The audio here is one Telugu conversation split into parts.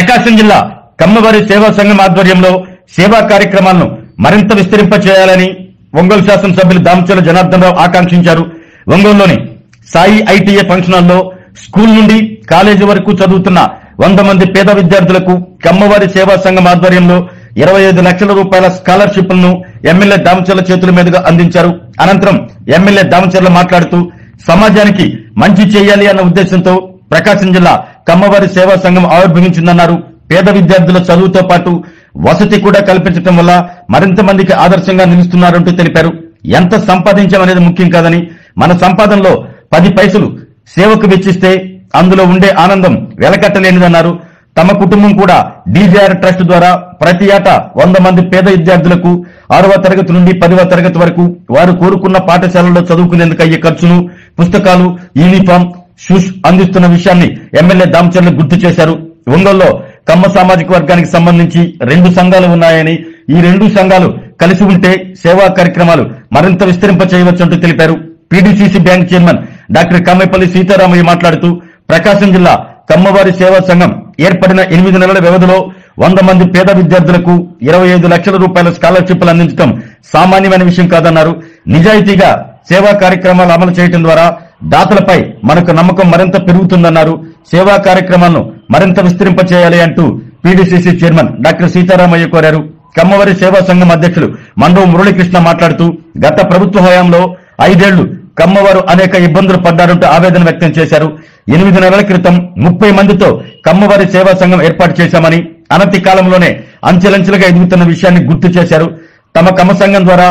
ప్రకాశం జిల్లా కమ్మవారి సేవా సంఘం ఆధ్వర్యంలో సేవా కార్యక్రమాలను మరింత విస్తరింపచేయాలని ఒంగోలు శాసనసభ్యులు దామచర్ల జనార్దన్ రావు ఆకాంక్షించారు. ఒంగోలులోని సాయి ఐటీఏ ఫంక్షన్ హాల్లో స్కూల్ నుండి కాలేజీ వరకు చదువుతున్న 100 మంది పేద విద్యార్థులకు కమ్మవారి సేవా సంఘం ఆధ్వర్యంలో 25 లక్షల రూపాయల స్కాలర్షిప్లను ఎమ్మెల్యే దామచర్ల చేతుల మీదుగా అందించారు. అనంతరం ఎమ్మెల్యే దామచర్ల మాట్లాడుతూ సమాజానికి మంచి చేయాలి అన్న ఉద్దేశంతో ప్రకాశం జిల్లా కమ్మవారి సేవా సంఘం ఆవిర్భవించిందన్నారు. పేద విద్యార్థుల చదువుతో పాటు వసతి కూడా కల్పించడం వల్ల మరింత మందికి ఆదర్శంగా నిలుస్తున్నారంటూ తెలిపారు. ఎంత సంపాదించామనేది ముఖ్యం కాదని మన సంపాదనలో 10 పైసలు సేవకు వెచ్చిస్తే అందులో ఉండే ఆనందం వెలకట్టలేనిదన్నారు. తమ కుటుంబం కూడా డీజేఆర్ ట్రస్ట్ ద్వారా ప్రతి ఏటా 100 మంది పేద విద్యార్థులకు 6వ తరగతి నుండి 10వ తరగతి వరకు వారు కోరుకున్న పాఠశాలలో చదువుకునేందుకు అయ్యే ఖర్చును, పుస్తకాలు, యూనిఫామ్, షూస్ అందిస్తున్న విషయాన్ని ఎమ్మెల్యే దామచర్ల గుర్తు చేశారు. ఒంగోలులో కమ్మ సామాజిక వర్గానికి సంబంధించి 2 సంఘాలు ఉన్నాయని, ఈ 2 సంఘాలు కలిసి ఉంటే సేవా కార్యక్రమాలు మరింత విస్తరింప చేయవచ్చంటూ తెలిపారు. PDCC bank chairman doctor Kamepalli Sitaramaiah మాట్లాడుతూ ప్రకాశం జిల్లా కమ్మవారి సేవా సంఘం ఏర్పడిన 8 నెలల వ్యవధిలో 100 మంది పేద విద్యార్థులకు 25 లక్షల రూపాయల స్కాలర్షిప్లు అందించడం సామాన్యమైన విషయం కాదన్నారు. నిజాయితీగా సేవా కార్యక్రమాలు అమలు చేయడం ద్వారా దాతలపై మనకు నమ్మకం మరింత పెరుగుతుందన్నారు. సేవా కార్యక్రమాలను మరింత విస్తరింప చేయాలి అంటూ పీడీసీసీ చైర్మన్ డాక్టర్ సీతారామయ్య కోరారు. కమ్మవారి సేవా సంఘం అధ్యక్షులు మండవ మురళీకృష్ణ మాట్లాడుతూ గత ప్రభుత్వ హయాంలో 5 ఏళ్లు కమ్మవారు అనేక ఇబ్బందులు పడ్డారంటూ ఆవేదన వ్యక్తం చేశారు. 8 నెలల క్రితం 30 మందితో కమ్మవారి సేవా సంఘం ఏర్పాటు చేశామని, అనతి కాలంలోనే అంచెలంచెలుగా ఎదుగుతున్న విషయాన్ని గుర్తు చేశారు. తమ కమ్మ సంఘం ద్వారా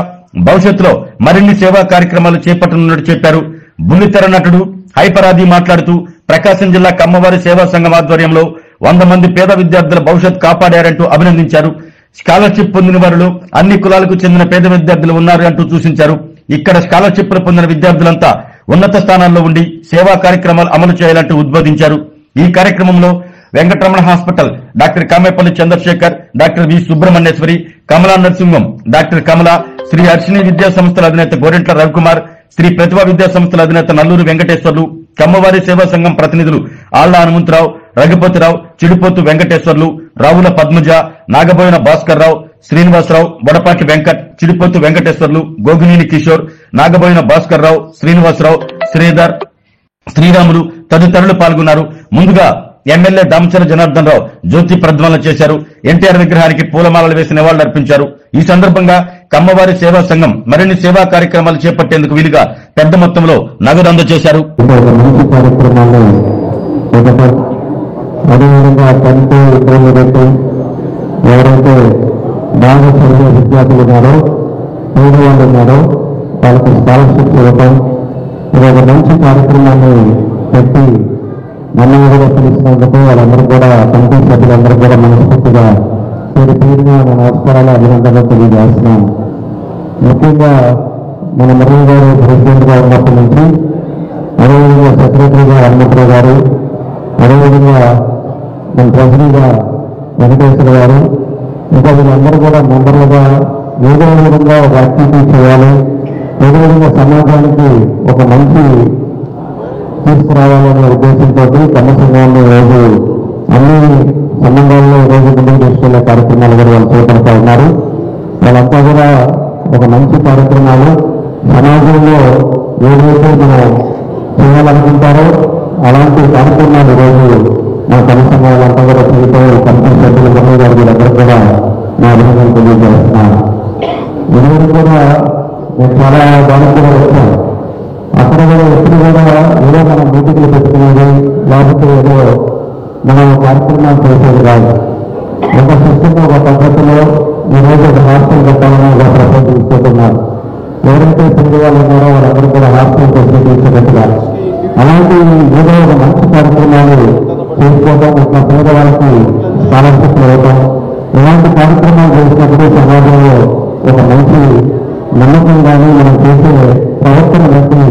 భవిష్యత్తులో మరిన్ని సేవా కార్యక్రమాలు చేపట్టనున్నట్టు చెప్పారు. బుల్లితెర నటుడు హైపరాది మాట్లాడుతూ ప్రకాశం జిల్లా కమ్మవారి సేవా సంఘం ఆధ్వర్యంలో 100 మంది పేద విద్యార్థుల భవిష్యత్ కాపాడారంటూ అభినందించారు. స్కాలర్షిప్ పొందిన వారిలో అన్ని కులాలకు చెందిన పేద విద్యార్థులు ఉన్నారు అంటూ సూచించారు. ఇక్కడ స్కాలర్షిప్లు పొందిన విద్యార్థులంతా ఉన్నత స్థానాల్లో ఉండి సేవా కార్యక్రమాలు అమలు చేయాలంటూ ఉద్బోధించారు. ఈ కార్యక్రమంలో Venkataramana hospital doctor Kamepalli Chandrasekhar, doctor V Subrahmanyeswari, Kamala Narasimham, doctor Kamala, Sri Harshini విద్యా సంస్థల అధినేత గోరెంట్ల రవికుమార్, శ్రీ ప్రతిభా విద్యా సంస్థల అధినేత నల్లూరు వెంకటేశ్వర్లు, కమ్మవారి సేవా సంఘం ప్రతినిధులు ఆళ్ల హనుమంతరావు, రఘుపతిరావు, చిడిపోతు వెంకటేశ్వర్లు, రావుల పద్మజ, నాగబోయిన భాస్కర్ రావు, శ్రీనివాసరావు, బొడపాటి వెంకట్, చిడిపోతు వెంకటేశ్వర్లు, గోగినేని కిషోర్, నాగబోయిన భాస్కర్ రావు, శ్రీనివాసరావు, శ్రీధర్, శ్రీరాములు తదితరులు పాల్గొన్నారు. ముందుగా ఎమ్మెల్యే దామచర్ల జనార్దన్ రావు జ్యోతి ప్రజ్వలన చేశారు. ఎన్టీఆర్ విగ్రహానికి పూలమాలలు వేసి నివాళులర్పించారు. ఈ సందర్భంగా కమ్మవారి సేవా సంఘం మరిన్ని సేవా కార్యక్రమాలు చేపట్టేందుకు వీలుగా పెద్ద మొత్తంలో నగదు అందజేశారు. ఎవరైతే బాగా చదివే విద్యార్థులు ఉన్నారో, పేదవాళ్ళు ఉన్నారో వాళ్ళకి స్కాలర్షిప్స్ ఇవ్వటం, ఇది ఒక మంచి కార్యక్రమాన్ని పెట్టి నమ్మకంగా పిలిచినందుకు వాళ్ళందరూ కూడా కమిటీ సభ్యులందరూ కూడా మనస్ఫూర్తిగా పేరుగా మన నమస్కారాలు, అభినందనలు తెలియజేస్తున్నాం. ముఖ్యంగా మన మురళి గారు ప్రెసిడెంట్గా ఉన్నప్పటి నుంచి, అదేవిధంగా సెక్రటరీగా హనుమంతరావు గారు, అదేవిధంగా మన ట్రెజరీగా వెంకటేశ్వర గారు, ఇంకా వీళ్ళందరూ కూడా మెంబర్లుగా ఏదో విధంగా ఒక యాక్టివిటీ చేయాలి, ఏదో విధంగా సమాజానికి ఒక మంచి తీసుకురావాలనే ఉద్దేశంతో కమ్మ సంఘాన్ని ఈరోజు అన్ని సంబంధాల్లో ఈరోజు ముందుకు తీసుకెళ్లే కార్యక్రమాలు కూడా వాళ్ళు చేపడుతూ ఉన్నారు. వాళ్ళంతా కూడా ఒక మంచి కార్యక్రమాలు సమాజంలో ఏదైతే మనం చేయాలనుకుంటారో అలాంటి కార్యక్రమాలు ఈరోజు మా కమ్మ సంఘాలంతా కూడా చేయటం, కమిటీ సభ్యులు మురళి గారి వీళ్ళందరూ కూడా నా అభినందనలు తెలియజేస్తున్నాను. ఇదివరకు కూడా నేను చాలా దానికి కూడా వచ్చాను. అక్కడ కూడా ఎప్పుడు కూడా ఏదో మనం మీటింగ్లు పెట్టుకునేది, లేకపోతే ఏదో మనం కార్యక్రమాలు చేసేది కాదు. ఒక సిస్టమ్, ఒక పద్ధతిలో ఈరోజు ఒక హాస్టల్ పెట్టాలని ఒక ప్రపోజల్ ఇస్తున్నారు. ఎవరైతే పెళ్లి వాళ్ళు ఉన్నారో వాళ్ళందరూ కూడా హాస్టల్ ఫెసిలిటీ ఇచ్చేటట్టుగా అలాంటి ఏదో ఒక మంచి కార్యక్రమాలు చేసుకోవడం, ఒక పేదవాళ్ళకి స్కాలర్షిప్లు ఇవ్వటం, ఇలాంటి కార్యక్రమాలు చేసినప్పుడు సమాజంలో ఒక మంచి నమ్మకం కానీ మనం చేసే ప్రవర్తన బట్టి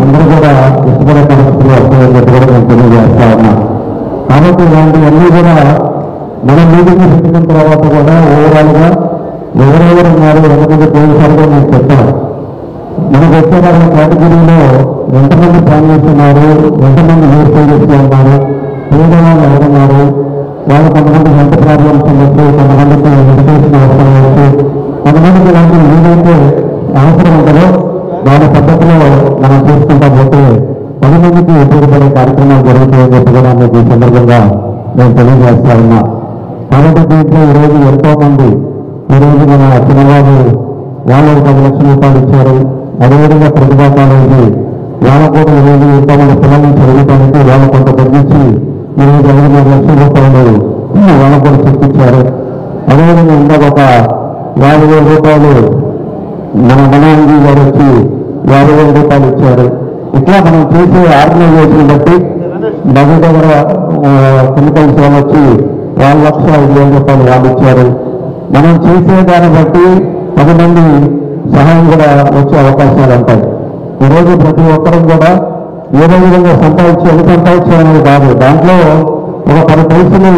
అందరూ కూడా ఇష్టపడే పరిస్థితులు వస్తాయని చెప్పి కూడా నేను తెలియజేస్తా ఉన్నా. కాబట్టి ఇలాంటివన్నీ కూడా మనం మీటింగ్ పెట్టిన తర్వాత కూడా ఓవరాల్గా ఎవరెవరు ఉన్నారు, ఎంతమంది పోలీసులుగా నేను చెప్పాను. మనకు వచ్చే వాళ్ళ కేటగిరీలో ఎంతమంది ఫ్యామిలీస్ ఉన్నారు, ఎంతమంది యూజ్ ఉన్నారు, పేదవాళ్ళు ఎవరున్నారు, వాళ్ళ కొంతమంది హెల్త్ ప్రాబ్లమ్స్ ఉండొచ్చు, కొంతమందికి ఎడ్యుకేషన్ అవసరం ఉండొచ్చు, కొంతమందికి ఇలాంటి ఏదైతే అవసరం ఉంటుందో దాని పద్ధతిలో మనం చూసుకుంటా పోతే 10 మందికి ఉపయోగపడే కార్యక్రమాలు జరుగుతాయని చెప్పి కూడా మీకు ఈ సందర్భంగా నేను తెలియజేస్తా ఉన్నా. కాబట్టి దీంట్లో ఈరోజు ఎంతో మంది ఈరోజు మన చిన్నబాబు వాళ్ళకు 10 లక్షల రూపాయలు ఇచ్చారు. అదేవిధంగా ప్రతిభా కాలేజీ వాళ్ళకు కూడా ఈరోజు ఎంతోమంది పిల్లల్ని చదువుతానికి వాళ్ళు కొంత తగ్గించి ఈరోజు 5 లక్షల రూపాయలు వాళ్ళకు కూడా చెప్పించారు. అదేవిధంగా ఇందాక ఒక 50,000 రూపాయలు మన మనాంగి గారు వచ్చి 50,000 రూపాయలు ఇచ్చారు. ఇట్లా మనం చేసే ఆర్గనైజేషన్ బట్టి దగ్గర కెమికల్స్ వాళ్ళు వచ్చి 1,05,000 రూపాయలు వాళ్ళు ఇచ్చారు. మనం చేసే దాన్ని బట్టి 10 మంది సహాయం కూడా వచ్చే అవకాశాలు ఉంటాయి. ఈరోజు ప్రతి ఒక్కరూ కూడా ఏదో విధంగా ఎంత సంపాదించాలనేది కాదు, దాంట్లో ఒక 10 పైసలు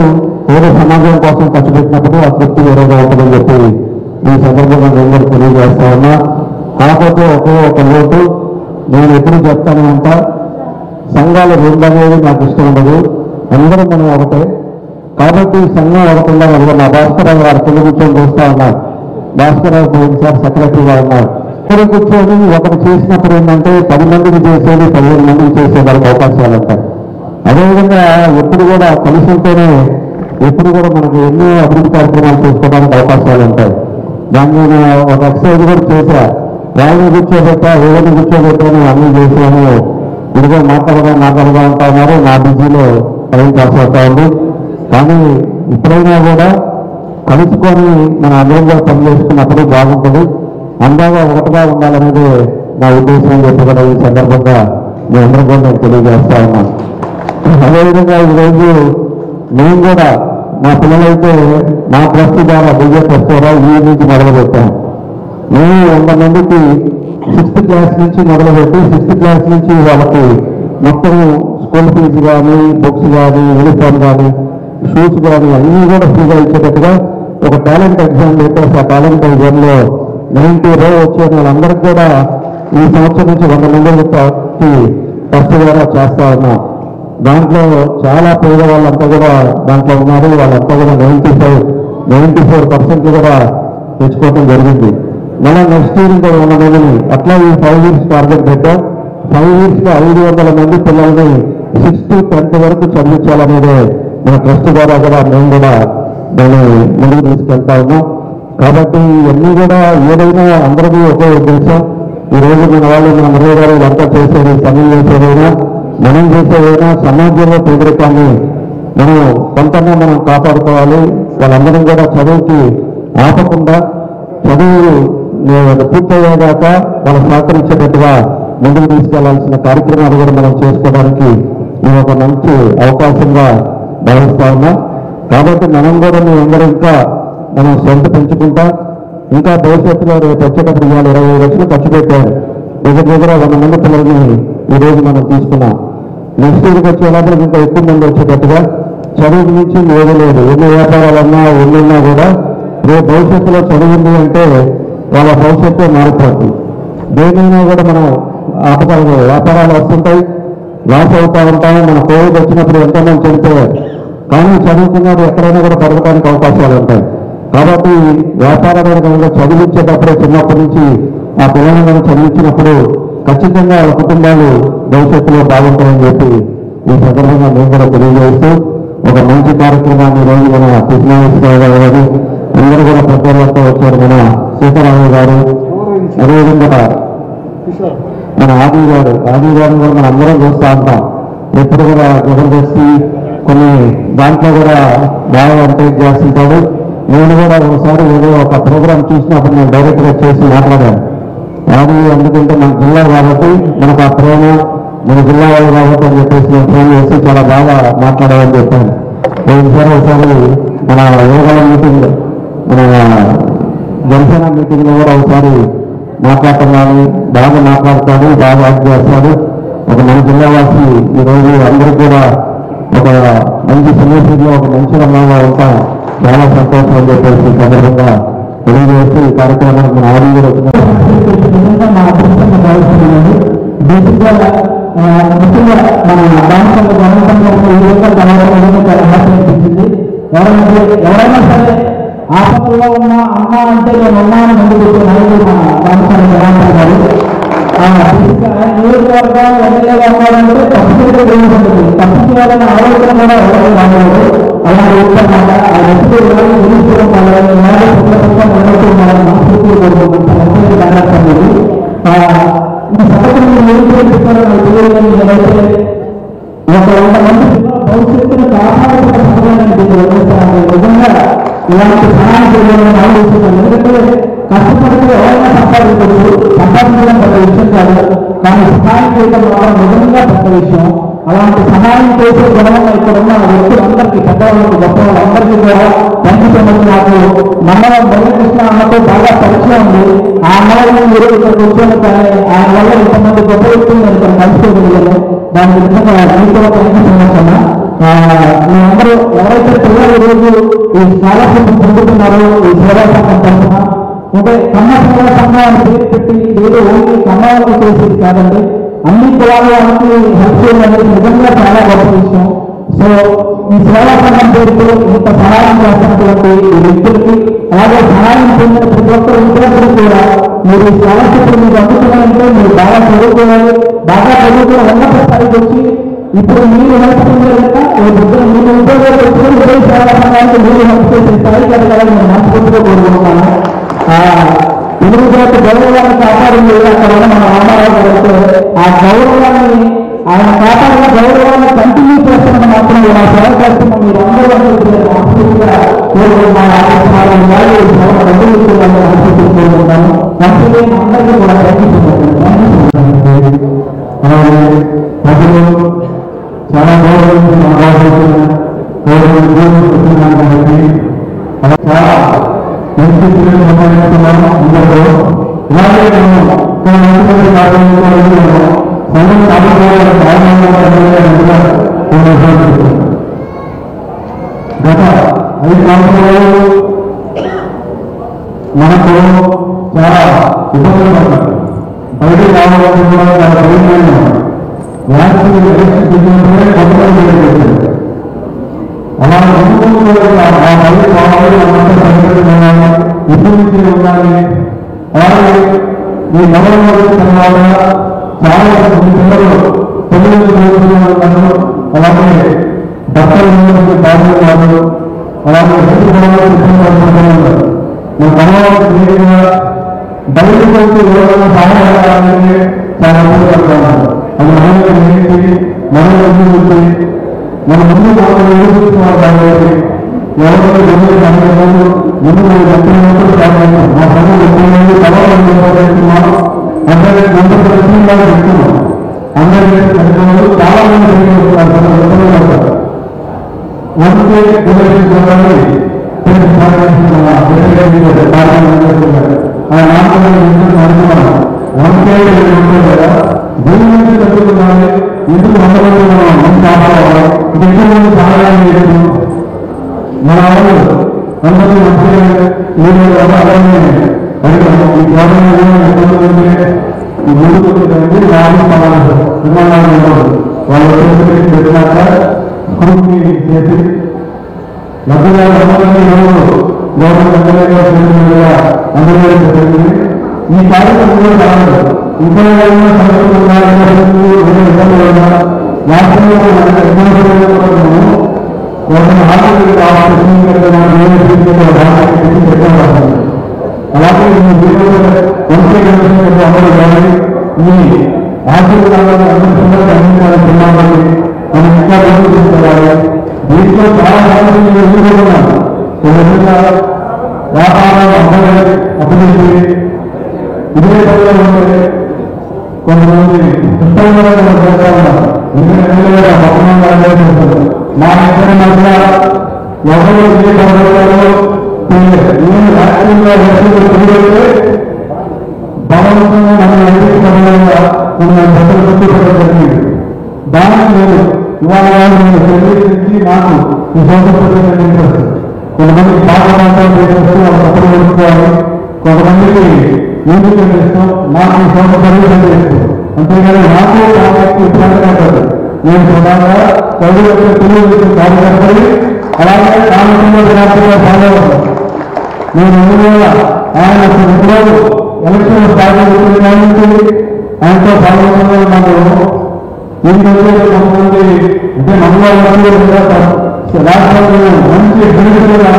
ఏదో సమాజం కోసం ఖర్చు పెట్టినప్పుడు ఆ తృప్తి వేరేగా ఉంటుందని చెప్పి ఈ సందర్భంగా నేను కూడా తెలియజేస్తా ఉన్నా. కాకపోతే ఒక లోటు నేను ఎప్పుడు చెప్తాను అంట, సంఘాలు రెండనేది నాకు ఇష్టం ఉండదు, అందరూ మనం ఒకటే. కాబట్టి సంఘం ఒకటిగా నా భాస్కరరావు గారు కింద కూర్చొని చూస్తా ఉన్నారు. భాస్కరరావు పోయింది సార్ సెక్రటరీగా ఉన్నారు. ఇక్కడ కూర్చొని ఒకటి చేసినప్పుడు ఏంటంటే 10 మందికి చేసేది 15 మందికి చేసేదానికి అవకాశాలు ఉంటాయి. అదేవిధంగా ఎప్పుడు కూడా కలిసితోనే ఎప్పుడు కూడా మనకు ఎన్నో అభివృద్ధి కార్యక్రమాలు చేసుకోవడానికి అవకాశాలు ఉంటాయి. దాన్ని నేను ఒక ఎక్సర్సైజ్ కూడా చేశా. వాళ్ళని కూర్చోబెట్టా, ఎవరిని కూర్చోబెట్టాను అన్నీ చేసాను. ఇదిగో మాట్లాడగా ఉంటా ఉన్నారు. నా బిజీలో టైం పాస్ అవుతా ఉంది. కానీ ఇప్పుడైనా కూడా కలుసుకొని మన అందరం కూడా పనిచేసుకున్నప్పుడు బాగుంటుంది. అందాగా ఒకటిగా ఉండాలనేది నా ఉద్దేశం అని చెప్పి కూడా ఈ సందర్భంగా మీ అందరూ కూడా నేను తెలియజేస్తా ఉన్నాను. అదేవిధంగా ఈరోజు నేను కూడా మా పిల్లలైతే నా ట్రస్ట్ ద్వారా బిజెట్ వస్తారా ఈ నుంచి మొదలుపెట్టాను. నేను 100 మందికి 6th క్లాస్ నుంచి మొదలుపెట్టి 6th క్లాస్ నుంచి వాళ్ళకి మొత్తం స్కూల్ ఫీజు కానీ, బుక్స్ కానీ, యూనిఫామ్ కానీ, షూస్ కానీ అన్నీ కూడా ఫ్రీగా ఇచ్చేటట్టుగా ఒక టాలెంట్ ఎగ్జామ్ పెట్టేసి ఆ టాలెంట్ ఎగ్జామ్లో 90 రో వచ్చే వాళ్ళందరికీ కూడా ఈ సంవత్సరం నుంచి 100 మందికి ట్రస్ట్ ద్వారా చేస్తా ఉన్నాం. దాంట్లో చాలా పేద వాళ్ళంతా కూడా దాంట్లో ఉన్నారు. వాళ్ళంతా కూడా 94% కూడా తెచ్చుకోవడం జరిగింది. మళ్ళీ నెక్స్ట్ ఇయర్ ఇంకా 100 మందిని అట్లా ఈ 5 years టార్గెట్ పెట్టాం. 5 yearsలో 500 మంది పిల్లల్ని 6th to 10th వరకు చదివించాలనేదే మన ట్రస్ట్ ద్వారా కూడా మేము కూడా దాన్ని ముందుకు తీసుకెళ్తా ఉన్నాం. కాబట్టి ఇవన్నీ కూడా ఏదైనా అందరికీ ఒకే ఉద్దేశం. ఈరోజు మన వాళ్ళు మన మురళి గారు ఇదంతా చేసేది సమయం చేసేదైనా మనం చేసేదైనా సమాజంలో పేదరికాన్ని మనం కొంతగా మనం కాపాడుకోవాలి. వాళ్ళందరం కూడా చదువుకి ఆపకుండా చదువు పూర్తయ్యేదాకా వాళ్ళు సహకరించేటట్టుగా ముందుకు తీసుకెళ్లాల్సిన కార్యక్రమాలు కూడా మనం చేసుకోవడానికి ఇది ఒక మంచి అవకాశంగా భావిస్తా ఉన్నా. కాబట్టి మనం కూడా మేమందరం ఇంకా మనం శ్రద్ధ పెంచుకుంటా ఇంకా భవిష్యత్తులో రేపు వచ్చేటప్పుడు ఇవాళ 25 లక్షలు ఖర్చు పెట్టారు. దగ్గర 100 మంది పిల్లల్ని ఈరోజు మనం తీసుకున్నాం. నెక్స్ట్ ఇయర్కి వచ్చేటప్పుడు ఇంకా ఎక్కువ మంది వచ్చేటట్టుగా చదువు నుంచి ఏది లేదు. ఎన్ని వ్యాపారాలన్నా ఎన్నున్నా కూడా రేపు భవిష్యత్తులో చదువుంది అంటే వాళ్ళ భవిష్యత్తు మారిపోతుంది. దేనైనా కూడా మనం ఆపగలము. వ్యాపారాలు వస్తుంటాయి, లాస్ అవుతూ ఉంటాయి. మన కోవిడ్ వచ్చినప్పుడు ఎంతోమంది చనిపోయారు. కానీ చదువుకున్నది ఎక్కడైనా కూడా పెరగడానికి అవకాశాలు ఉంటాయి. కాబట్టి వ్యాపారాలు కనుక చదివించేటప్పుడే చిన్నప్పటి నుంచి ఆ పిల్లలను చదివించినప్పుడు ఖచ్చితంగా వాళ్ళ కుటుంబాలు భవిష్యత్తులో బాగుంటాయని చెప్పి ఈ సందర్భంగా మేము కూడా తెలియజేస్తూ ఒక మంచి కార్యక్రమాన్ని ఈరోజు మన కృష్ణారావు గారు అందరూ కూడా పెద్దలతో వచ్చారు. మన సీతారామయ్య గారు, అదేవిధంగా మన ఆది గారిని కూడా మనం అందరం చూస్తూ ఉంటాం. ఎప్పుడు కూడా జబర్దస్తి కొన్ని దాంట్లో కూడా బాగా ఎంకరేజ్ చేస్తుంటాడు. నేను కూడా ఒకసారి ఏదో ఒక ప్రోగ్రాం చూసినప్పుడు నేను డైరెక్ట్గా చేసి మాట్లాడాను. అది ఎందుకంటే మన జిల్లా కాబట్టి మనకు ఆ ప్రేమ మన జిల్లా వాళ్ళు కాబట్టి అని చెప్పేసి నేను ఫోన్ చేసి చాలా బాగా మాట్లాడాలని చెప్పాను. ఒకసారి మన యోగాల మీటింగ్ మన జనసేన మీటింగ్లో కూడా ఒకసారి మాట్లాడుతున్నాను. బాగా మాట్లాడతాడు, బాగా యాక్ట్ చేస్తాడు. ఒక మన జిల్లా వాసి ఈరోజు అందరూ కూడా ఒక మంచి సన్నిధిలో ఒక మంచి రంగంలో ఉంటాం. చాలా సంతోషం అని చెప్పేసి సందర్భంగా తెలియజేస్తూ ఈ కార్యక్రమానికి మన ఆడి కూడా మా అదృష్టంగా భావిస్తున్నాను. బేసిక్గా ముఖ్యంగా మన రాష్ట్రంలో గవర్నమెంట్ ఈ విధంగా చాలా హ్యాపీ అనిపించింది. ఎవరైనా సరే ఆపదలో ఉన్న అమ్మ అంటే నేను ఉన్నాను ముందు నాయకుడు మన రామస్వామి జనార్దన్ గారు. నియోజకవర్గం ఎమ్మెల్యేగా ఉన్నాడంటే తప్పుగా ఉంటుంది, తప్పు చేయాలని ఆలోచన కూడా ఎవరు రాలేదు. అలాగే ఉత్తమాట ఆ వ్యక్తులు తెలుసుకోవడం వాళ్ళని మనస్ఫూర్తి ఈ సంవత్సరం ఏం చేస్తారో నాకు తెలియదు. నేనైతే ఒక 100 మంది పిల్లల భవిష్యత్తును కాపాడుతున్న సమయాన్ని నిజంగా ఇలాంటి సహాయం చేయాలని ఆలోచిస్తున్నాను. ఎందుకంటే కష్టపడితే ఎవరైనా సంపాదించవచ్చు, సంపాదించడం పెద్ద విషయం కాదు, కానీ సహాయం చేయడం మాత్రం నిజంగా పెద్ద విషయం. అలాంటి సహాయం చేసే గుణం ఇక్కడ ఉన్న వ్యక్తులందరికీ, పెద్దవాళ్ళకి, గొప్ప వాళ్ళందరికీ కూడా పంచుతున్నది. నాకు మండలం బలకృష్ణ అన్నతో బాగా పరిచయం ఉంది. ఆ అన్నవాళ్ళని మీరు ఇక్కడ కూర్చొని కానీ ఆయన వల్ల ఇంతమంది గొప్ప వ్యక్తులు నేను ఇక్కడ కలుసుకోగలిగాను. దానికి నిజంగా మీకు కూడా కనిపిస్తున్నా. మీరందరూ ఎవరైతే పిల్లలు ఈరోజు ఈ స్కాలర్షిప్ పొందుతున్నారో ఈ సేవా సంఘం తరఫున, అంటే కమ్మ సేవా సంఘం అని పేరు పెట్టి ఏదో ఓన్లీ కమ్మవాళ్ళకి చేసేది కాదండి, అన్ని కులాల వాళ్ళకి హెల్ప్ చేయడం అనేది నిజంగా చాలా గొప్ప విషయం. సో ఈ సేవా సంఘం పేరుతో ఇంత సహాయం చేస్తున్నటువంటి ఈ వ్యక్తులకి, అలాగే సహాయం పొందిన ప్రతి ఒక్కరు విద్యార్థులు కూడా మీరు ఈ స్కాలర్షిప్ మీకు అందుతున్నారంటే మీరు బాగా చదువుకోవాలి, బాగా చదువుకుని ఉన్నత స్థాయికి వచ్చి ఇప్పుడు మీరు హెల్ప్ పొందాక మీరు ఉద్యోగాలు వచ్చి ఇదే సేవా సంఘానికి మీరు హెల్ప్ చేసే స్థాయికి ఎదగాలని నేను మనస్ఫూర్తిగా కోరుకుంటున్నాను. తెలుగు జాతి గౌరవాన్ని కాపాడింది అక్కడ మన రామారావు గారు. ఆ గౌరవాన్ని ఆయన కాపాడిన గౌరవాన్ని కంటిన్యూ చేస్తున్న మాత్రం ఇలా సేవ చేస్తున్న మీరు అందరూ మనస్ఫూర్తిగా కోరుకుంటున్నాను. కోరుకుంటాను మంచిగా అందరికీ కూడా ప్రజలు చాలా చాలా మంచి పిల్లలు సంపాదిస్తున్నాము. అందరూ ఇలాగే సంఘం సాధించాలని గత 5 సంవత్సరాలు మనకు చాలా ఇబ్బందులు పడతారు. బయటకు రావాలని కూడా చాలా భయమైన వ్యాక్సిన్ ఎలక్షన్ కొంతమంది అలా ఇప్పుడు నుంచి ఉండాలి. అలాగే ఈ నవంబర్ తర్వాత చాలా పిల్లలు తెలుగు, అలాగే డాక్టర్ బాగున్నారు, అలాగే మా గవర్నమెంట్ బయటకు వచ్చి ఎవరైనా సహాయపడాలంటే చాలా ఉపయోగపడుతున్నారు. అది మనం మన ముందు చూస్తున్నారు. కాబట్టి ఎవరైనా ముందు మా సంఘం సవాళ్ళు అందరూ పెడుతున్నాం. అందరికీ చాలా మంది వంకే ఆ నామకరణ వంకే భూమి చదువుతున్నాను. ఎందుకు 100 మంది మంచి కాపాడాలి, ఎక్కువ మంది సహాయం చేయలేదు. మన వాళ్ళు అందరూ మంచిగా మీరు ఈ గవర్నమెంట్ ఈ ముందుకు వాళ్ళు పెట్టినాక స్కూల్ని చేసి లక్షల గవర్నమెంట్ అందరూ జరిగింది. ఈ కార్యక్రమంలో కావాలి ఇంకా అలాగే అందరూ కానీ ఈ ఆశీర్వాదాలను అందరికీ అందించాలని మనం ఇంకా చేసుకోవాలి. దీంట్లో చాలా సమస్యలు ఎదుర్కొన్నాం. వ్యాపారాలు అభివృద్ధి ఇదే పనిలో ఉంటే కొంతమంది ఇష్టంగా చేస్తా ఉన్నారు. ఎందుకంటే పట్టణంగా మా ఇద్దరి మధ్య ఎవరు ఏ పనులు నేను రాష్ట్రంలో తిరిగితే బలవంతంగా మనం ఎదుటి పనులుగా కొన్ని బట్టలు గుర్తుపట్టడం జరిగింది. దానికి నేను ఇవాళ నేను తెలియజేసి నాకు ఈ సోదరు ఇంట్రెస్ట్. కొంతమంది బాగా చేస్తూ వాళ్ళు తప్పులు పెట్టుకోవాలి, కొంతమందికి మ్యూజిక్ చేస్తాం, నాకు ఈ సోదరు సర్వీస్ చేస్తాం. అంతేగాని నాకు కాబట్టి ఇబ్బంది కాదు. నేను ప్రధానంగా చదువు తెలుగు కార్యకర్తలు అలాగే రామచంద్ర దినాత్మక భాగవతం నేను ఆయన రోజు ఎలక్షన్ స్టార్ట్ అవుతుంది కాబట్టి ఆయనతో భాగవతంలో నాకు ఈ రోజు కొంతమంది అంటే మంగళవారం రాష్ట్రంలో మంచి బెనిఫిట్గా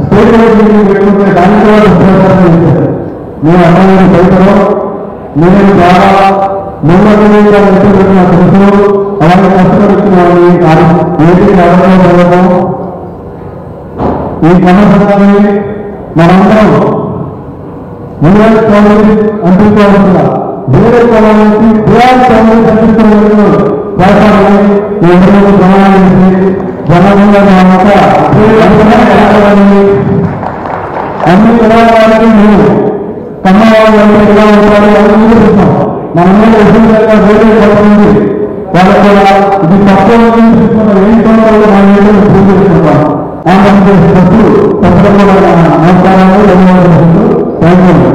స్టేట్ మీటింగ్ పెట్టుకుంటే దానికి కూడా సహకారం చేశారు. నేను అన్నమైన రైతులు నేను చాలా ముందుగా పెట్టిన తెలుసు అలాగే కష్టపడుతున్న ఏపీ అవసరం ఈ సమస్యని మనందరం యూఎస్ కాంగ్రెస్ అందించవలసిన వేరే కావాలని ప్రియాజ్ కాంగ్రెస్ అందించవలసిన ప్రయత్నాలని ఎవరు ప్రమాణించి జనంగా అన్ని కులాలని మేము కమ్మవాళ్ళు ఎలా ఉంటారో వాళ్ళు చూపిస్తాం. మనమే ఎదురుగా వేరే పడుతుంది వాళ్ళ కూడా ఇది తక్కువ చూపిస్తున్న ఏంటో మనం ఏదో చూపిస్తున్నాం. ఆంధ్రప్రదేశ్ బస్సు తప్పకుండా నమస్కారాలు ధన్యవాదాలు. Thank you.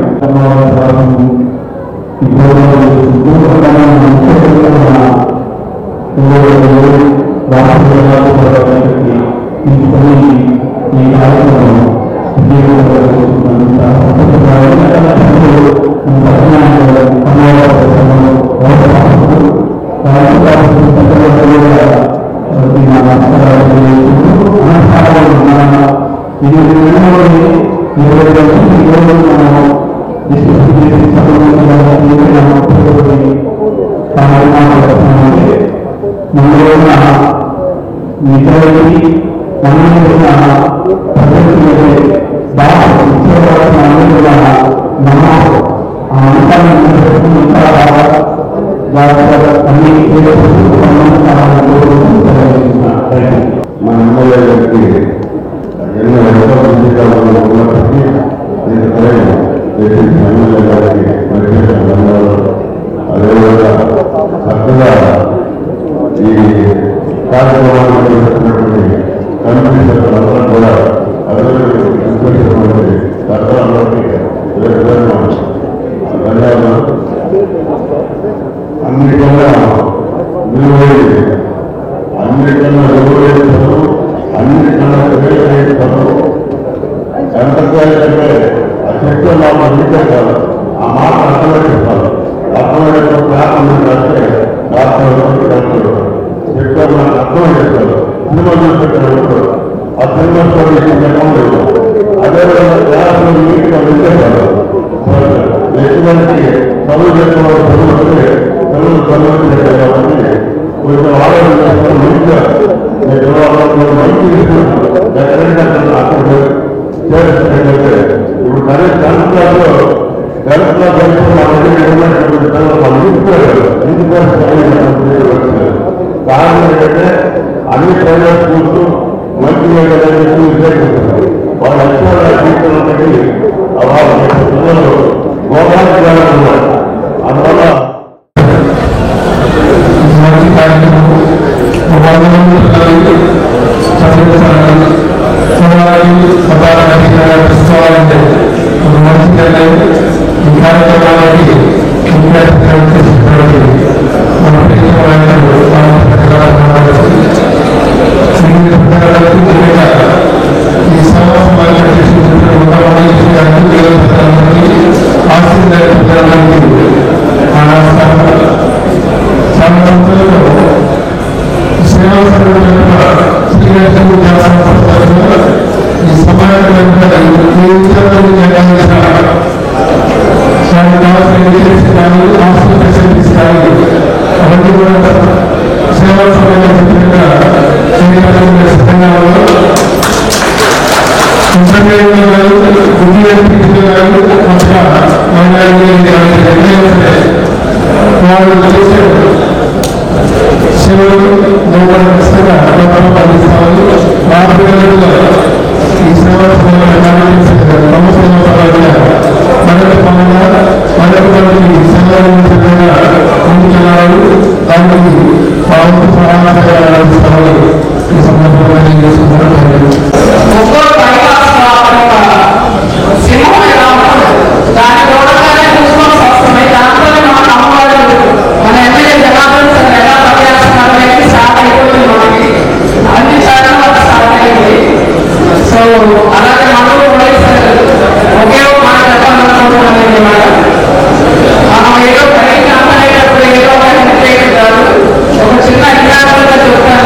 ఈ కార్యక్రమం అన్ని ప్రైవేట్ స్కూల్స్ మంచిగా వాళ్ళ పిల్లలు గోపాలు అందువల్ల అన్ని అలాగే మనలో కూడా ఒకే ఒక మాట చెప్పాలనుకుంటున్నాను. మనం ఏదో పైకి అమ్మేటప్పుడు ఏదో ఒక చిన్న ఎగ్జాంపుల్గా చెప్తాను.